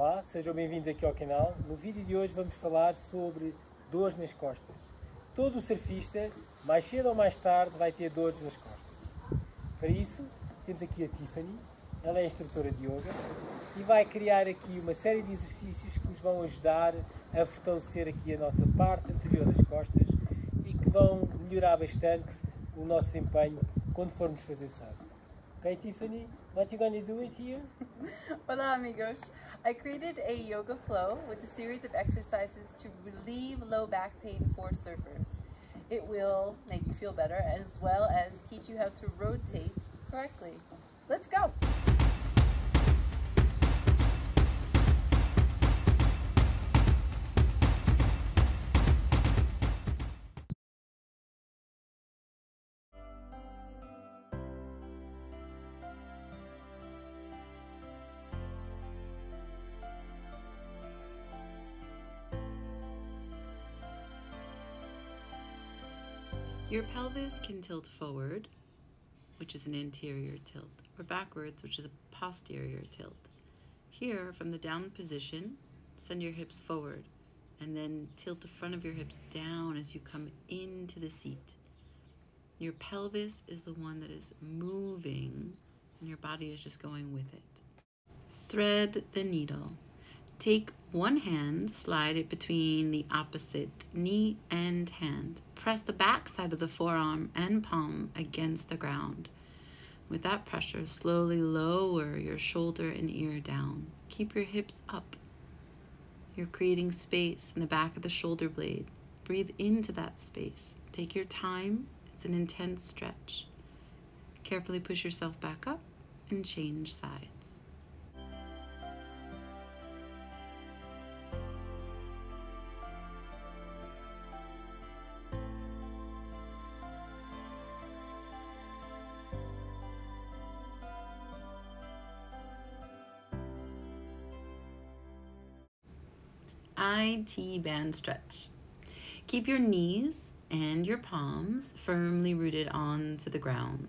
Olá, sejam bem-vindos aqui ao canal. No vídeo de hoje vamos falar sobre dores nas costas. Todo o surfista, mais cedo ou mais tarde, vai ter dores nas costas. Para isso, temos aqui a Tiffany. Ela é instrutora de yoga e vai criar aqui uma série de exercícios que nos vão ajudar a fortalecer aqui a nossa parte anterior das costas e que vão melhorar bastante o nosso desempenho quando formos fazer surf. Okay, Tiffany, what you gonna do it here? Hola amigos! I created a yoga flow with a series of exercises to relieve low back pain for surfers. It will make you feel better as well as teach you how to rotate correctly. Let's go! Your pelvis can tilt forward, which is an anterior tilt, or backwards, which is a posterior tilt. Here, from the down position, send your hips forward and then tilt the front of your hips down as you come into the seat. Your pelvis is the one that is moving and your body is just going with it. Thread the needle. Take one hand, slide it between the opposite knee and hand. Press the back side of the forearm and palm against the ground. With that pressure, slowly lower your shoulder and ear down. Keep your hips up. You're creating space in the back of the shoulder blade. Breathe into that space. Take your time. It's an intense stretch. Carefully push yourself back up and change sides. IT band stretch. Keep your knees and your palms firmly rooted onto the ground.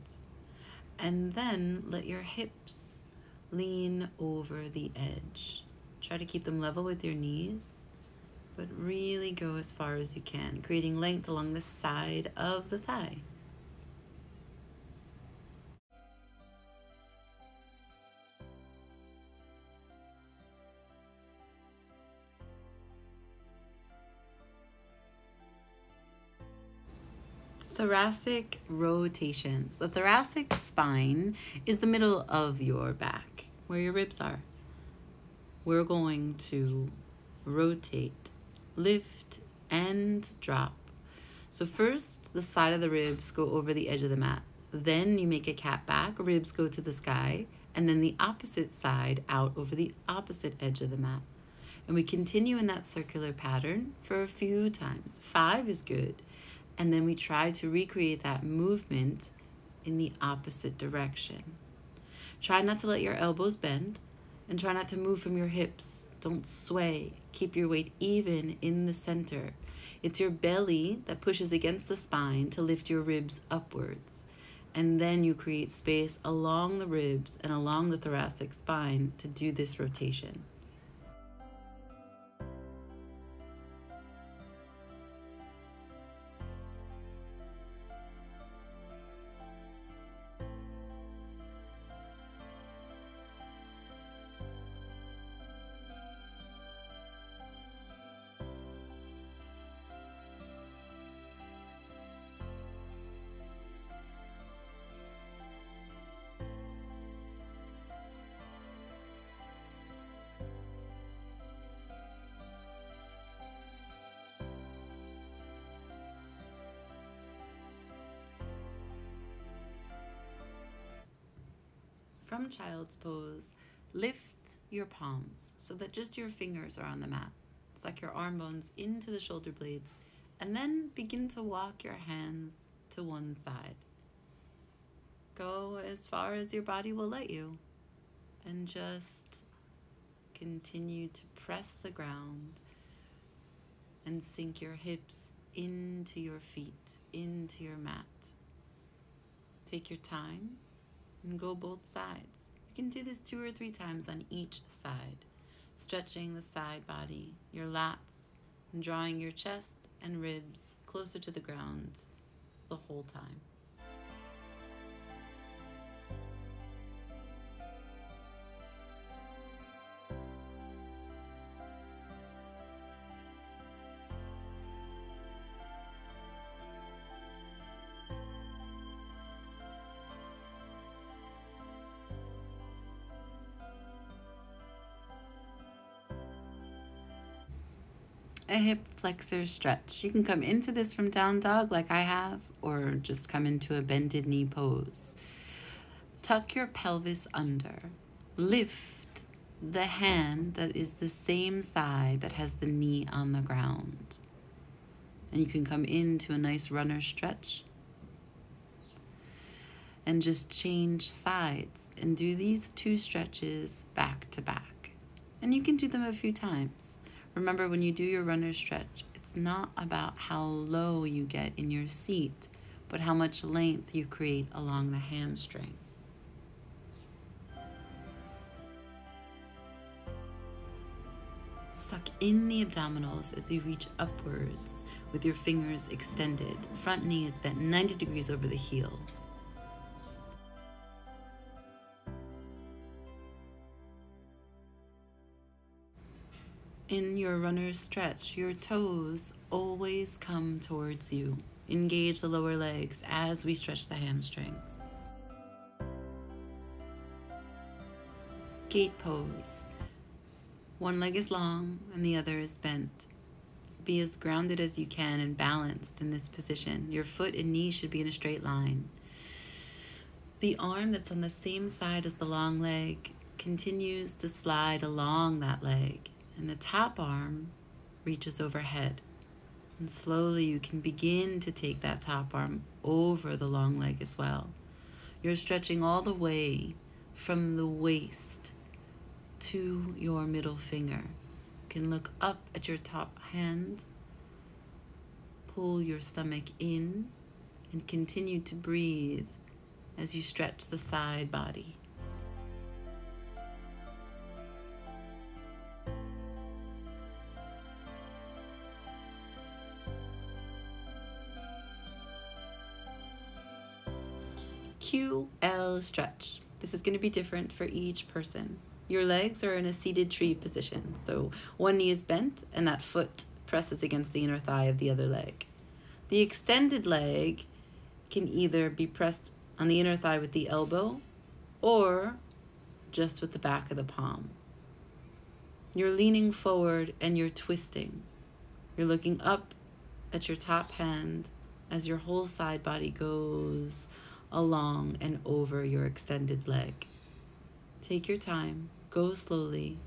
And then let your hips lean over the edge. Try to keep them level with your knees, but really go as far as you can, creating length along the side of the thigh. Thoracic rotations. The thoracic spine is the middle of your back, where your ribs are. We're going to rotate, lift, and drop. So first, the side of the ribs go over the edge of the mat. Then you make a cat back, ribs go to the sky, and then the opposite side out over the opposite edge of the mat. And we continue in that circular pattern for a few times. 5 is good. And then we try to recreate that movement in the opposite direction. Try not to let your elbows bend and try not to move from your hips. Don't sway. Keep your weight even in the center. It's your belly that pushes against the spine to lift your ribs upwards. And then you create space along the ribs and along the thoracic spine to do this rotation. From child's pose, lift your palms so that just your fingers are on the mat. Suck your arm bones into the shoulder blades and then begin to walk your hands to one side. Go as far as your body will let you and just continue to press the ground and sink your hips into your feet, into your mat. Take your time and go both sides. You can do this 2 or 3 times on each side. stretching the side body, your lats, and drawing your chest and ribs closer to the ground the whole time. A hip flexor stretch. You can come into this from down dog like I have, or just come into a bended knee pose. Tuck your pelvis under. Lift the hand that is the same side that has the knee on the ground. And you can come into a nice runner stretch. And just change sides and do these 2 stretches back to back. And you can do them a few times. Remember, when you do your runner stretch, it's not about how low you get in your seat, but how much length you create along the hamstring. Suck in the abdominals as you reach upwards with your fingers extended. Front knee is bent 90 degrees over the heel. In your runner's stretch, your toes always come towards you. Engage the lower legs as we stretch the hamstrings. Gate pose. One leg is long and the other is bent. Be as grounded as you can and balanced in this position. Your foot and knee should be in a straight line. The arm that's on the same side as the long leg continues to slide along that leg, and the top arm reaches overhead. And slowly you can begin to take that top arm over the long leg as well. You're stretching all the way from the waist to your middle finger. You can look up at your top hand, pull your stomach in, and continue to breathe as you stretch the side body. QL stretch. This is going to be different for each person. Your legs are in a seated tree position, so one knee is bent and that foot presses against the inner thigh of the other leg. The extended leg can either be pressed on the inner thigh with the elbow or just with the back of the palm. You're leaning forward and you're twisting. You're looking up at your top hand as your whole side body goes along and over your extended leg. Take your time, go slowly,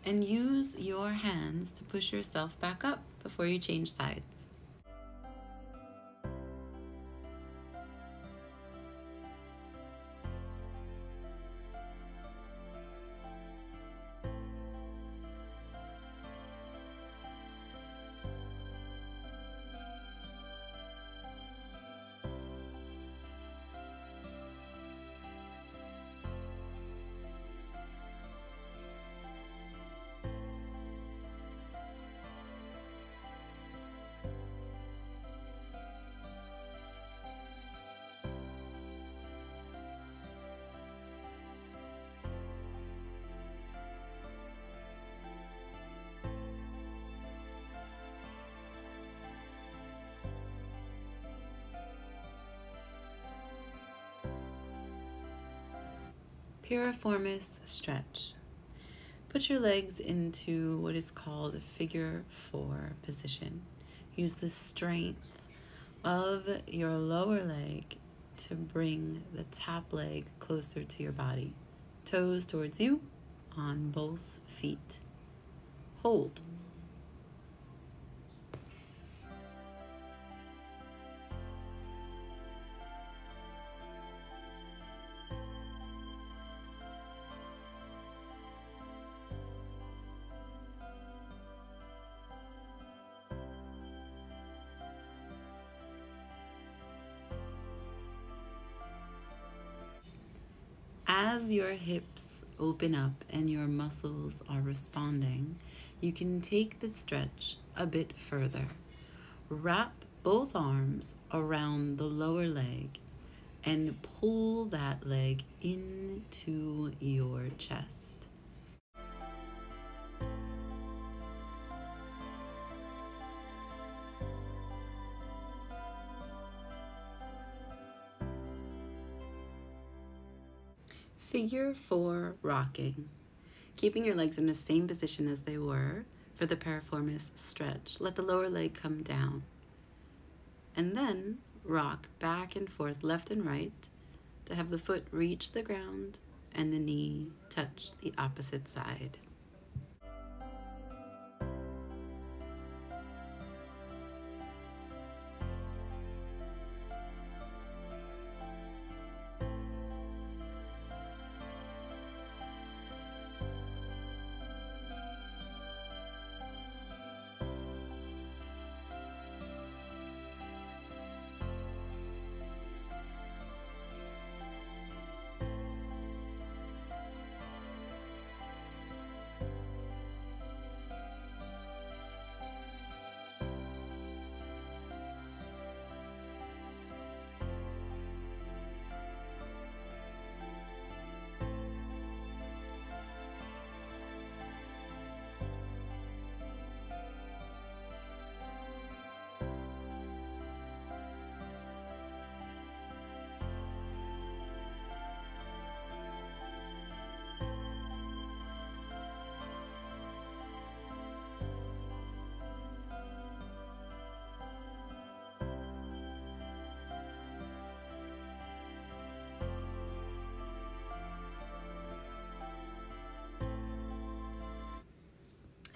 and use your hands to push yourself back up before you change sides. Piriformis stretch. Put your legs into what is called a figure 4 position. Use the strength of your lower leg to bring the top leg closer to your body. Toes towards you on both feet. Hold. As your hips open up and your muscles are responding, you can take the stretch a bit further. Wrap both arms around the lower leg and pull that leg into your chest. Figure 4 rocking. Keeping your legs in the same position as they were for the piriformis stretch. Let the lower leg come down. And then rock back and forth, left and right, to have the foot reach the ground and the knee touch the opposite side.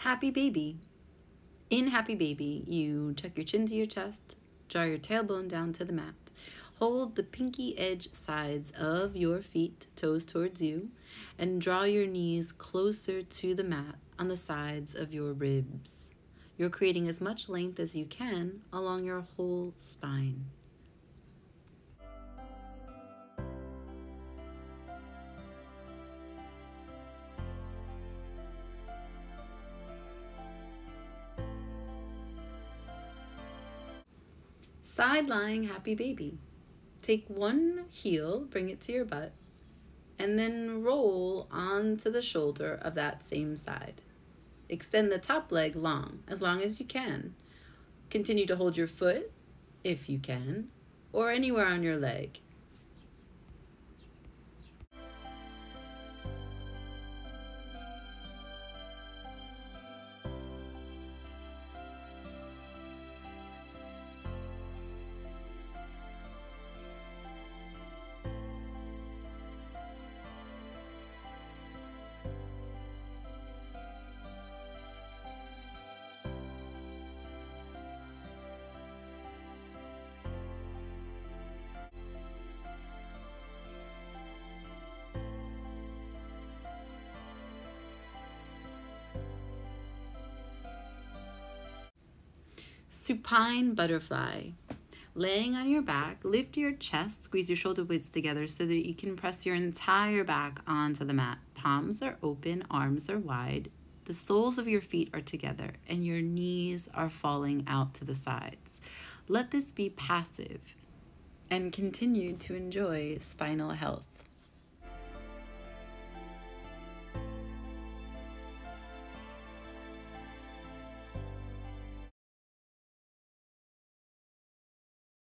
Happy baby. In happy baby, you tuck your chin to your chest, draw your tailbone down to the mat. Hold the pinky edge sides of your feet, toes towards you, and draw your knees closer to the mat on the sides of your ribs. You're creating as much length as you can along your whole spine. Side lying happy baby. Take one heel, bring it to your butt, and then roll onto the shoulder of that same side. Extend the top leg long as you can. Continue to hold your foot, if you can, or anywhere on your leg. Supine butterfly. Laying on your back, lift your chest, squeeze your shoulder blades together so that you can press your entire back onto the mat. Palms are open, arms are wide, the soles of your feet are together, and your knees are falling out to the sides. Let this be passive and continue to enjoy spinal health.